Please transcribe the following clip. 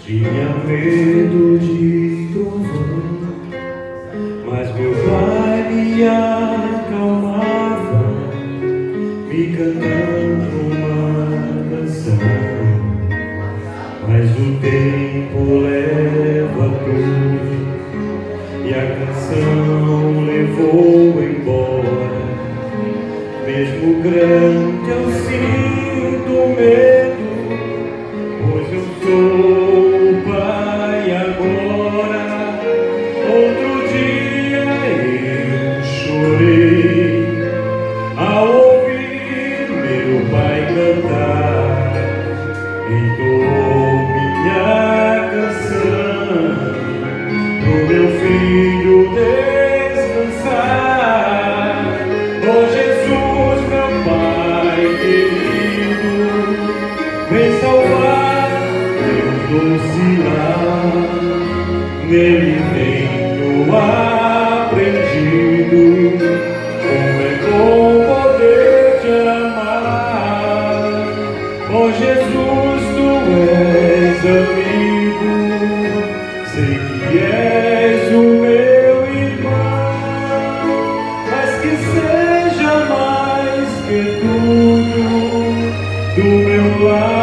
Tinha medo de trovão, mas meu pai me acalmava, me cantando uma canção. Mas o tempo leva tudo, e a canção levou embora. Mesmo grande eu sinto medo, pois eu sou pai agora. Outro dia eu chorei ao ouvir meu pai cantar. Entoou minha canção pro meu filho descansar. Oh Jesus, meu Pai querido, vem salvar meu doce lar. Nele tenho aprendido como é bom poder te amar. Oh Jesus, tu és amigo, sei que és o meu irmão, mas que seja mais que tudo do meu lado.